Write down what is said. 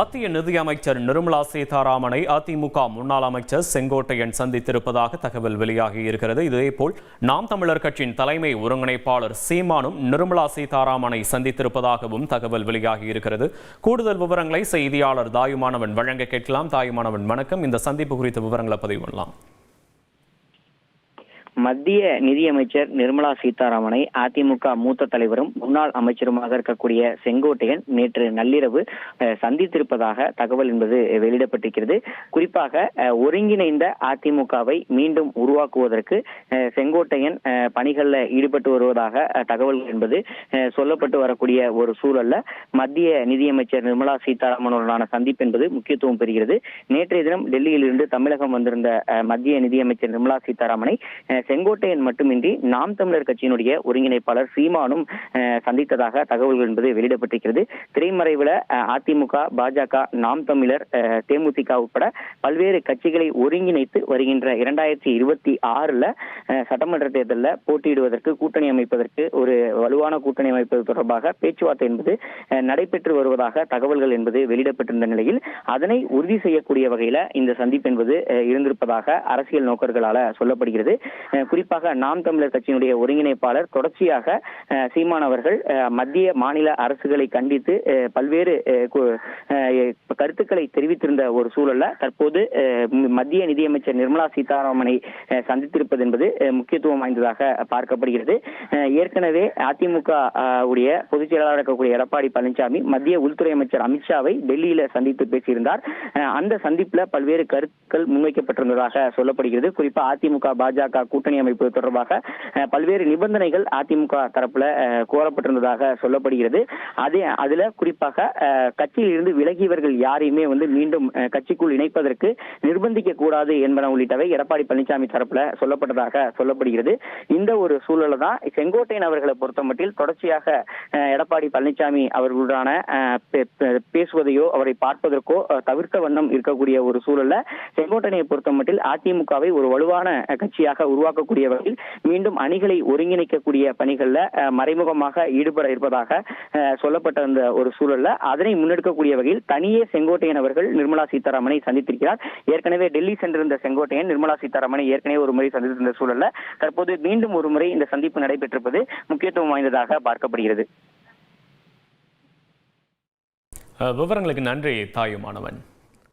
மத்திய நிதியமைச்சர் நிர்மலா சீதாராமனை அதிமுக முன்னாள் அமைச்சர் செங்கோட்டையன் சந்தித்திருப்பதாக தகவல் வெளியாகியிருக்கிறது. இதேபோல் நாம் தமிழர் கட்சியின் தலைமை ஒருங்கிணைப்பாளர் சீமானும் நிர்மலா சீதாராமனை சந்தித்திருப்பதாகவும் தகவல் வெளியாகியிருக்கிறது. கூடுதல் விவரங்களை செய்தியாளர் தாயுமானவன் வழங்க கேட்கலாம். தாயுமானவன் வணக்கம். இந்த சந்திப்பு குறித்த விவரங்களை பதிவு பண்ணலாம். மத்திய நிதியமைச்சர் நிர்மலா சீதாராமனை அதிமுக மூத்த தலைவரும் முன்னாள் அமைச்சருமாக இருக்கக்கூடிய செங்கோட்டையன் நேற்று நள்ளிரவு சந்தித்திருப்பதாக தகவல் என்பது வெளியிடப்பட்டிருக்கிறது. குறிப்பாக ஒருங்கிணைந்த அதிமுகவை மீண்டும் உருவாக்குவதற்கு செங்கோட்டையன் பணிகளில் ஈடுபட்டு வருவதாக தகவல் என்பது சொல்லப்பட்டு வரக்கூடிய ஒரு சூழல்ல மத்திய நிதியமைச்சர் நிர்மலா சீதாராமனுடனான சந்திப்பு என்பது முக்கியத்துவம் பெறுகிறது. நேற்றைய தினம் டெல்லியில் இருந்து தமிழகம் வந்திருந்த மத்திய நிதியமைச்சர் நிர்மலா சீதாராமனை செங்கோட்டையன் மட்டுமின்றி நாம் தமிழர் கட்சியினுடைய ஒருங்கிணைப்பாளர் சீமானும் சந்தித்ததாக தகவல்கள் என்பது வெளியிடப்பட்டிருக்கிறது. திரைமறைவில் அதிமுக, பாஜக, நாம் தமிழர், தேமுதிக உட்பட பல்வேறு கட்சிகளை ஒருங்கிணைத்து வருகின்ற 2026 சட்டமன்ற தேர்தலில் போட்டியிடுவதற்கு கூட்டணி அமைப்பதற்கு ஒரு வலுவான கூட்டணி அமைப்பது தொடர்பாக பேச்சுவார்த்தை என்பது நடைபெற்று வருவதாக தகவல்கள் என்பது வெளியிடப்பட்டிருந்த நிலையில் அதனை உறுதி செய்யக்கூடிய வகையில் இந்த சந்திப்பு என்பது இருந்திருப்பதாக அரசியல் நோக்கர்களால் சொல்லப்படுகிறது. குறிப்பாக நாம் தமிழர் கட்சியினுடைய ஒருங்கிணைப்பாளர் தொடர்ச்சியாக சீமான் அவர்கள் மத்திய மாநில அரசுகளை கண்டித்து பல்வேறு கருத்துக்களை தெரிவித்திருந்த ஒரு சூழல்ல தற்போது மத்திய நிதியமைச்சர் நிர்மலா சீதாராமனை சந்தித்திருப்பது என்பது முக்கியத்துவம் வாய்ந்ததாக பார்க்கப்படுகிறது. ஏற்கனவே அதிமுக உடைய பொதுச் செயலாளர் இருக்கக்கூடிய எடப்பாடி பழனிசாமி மத்திய உள்துறை அமைச்சர் அமித்ஷாவை டெல்லியில சந்தித்து பேசியிருந்தார். அந்த சந்திப்புல பல்வேறு கருத்துக்கள் முன்வைக்கப்பட்டிருந்ததாக சொல்லப்படுகிறது. குறிப்பா அதிமுக, பாஜக கூட்டணி அமைப்பு தொடர்பாக பல்வேறு நிபந்தனைகள் அதிமுக தரப்புல கோரப்பட்டிருந்ததாக சொல்லப்படுகிறது. அதுல குறிப்பாக கட்சியில் இருந்து விலகியவர்கள் யாரையுமே மீண்டும் கட்சிக்குள் இணைப்பதற்கு நிர்பந்திக்க கூடாது என்பன உள்ளிட்டவை எடப்பாடி பழனிசாமி தரப்புல சொல்லப்பட்டதாக சொல்லப்படுகிறது. இந்த ஒரு சூழல தான் செங்கோட்டையன் அவர்களை பொறுத்தமட்டில் தொடர்ச்சியாக எடப்பாடி பழனிசாமி அவர்களுடனான பேசுவதையோ அவரை பார்ப்பதற்கோ தவிர்த்த வண்ணம் இருக்கக்கூடிய ஒரு சூழல்ல செங்கோட்டையனை பொறுத்தமட்டில் அதிமுகவை ஒரு வலுவான கட்சியாக உருவாக்கக்கூடிய வகையில் மீண்டும் அணிகளை ஒருங்கிணைக்கக்கூடிய பணிகள்ல மறைமுகமாக ஈடுபட இருப்பதாக சொல்லப்பட்ட அந்த ஒரு சூழல்ல அதனை முன்னெடுக்கக்கூடிய வகையில் தனியே செங்கோட்டையன் அவர்கள் நிர்மலா சீதாராமனை சந்தித்திருக்கிறார். ஏற்கனவே டெல்லி சென்றிருந்த செங்கோட்டையன் நிர்மலா சீதாராமனை ஏற்கனவே ஒரு முறை சந்தித்திருந்த சூழல்ல தற்போது மீண்டும் ஒரு முறை இந்த சந்திப்பு நடைபெற்றிருப்பது முக்கியத்துவம் வாய்ந்ததாக பார்க்கப்படுகிறது. விவரங்களுக்கு நன்றி தாயுமானவன்.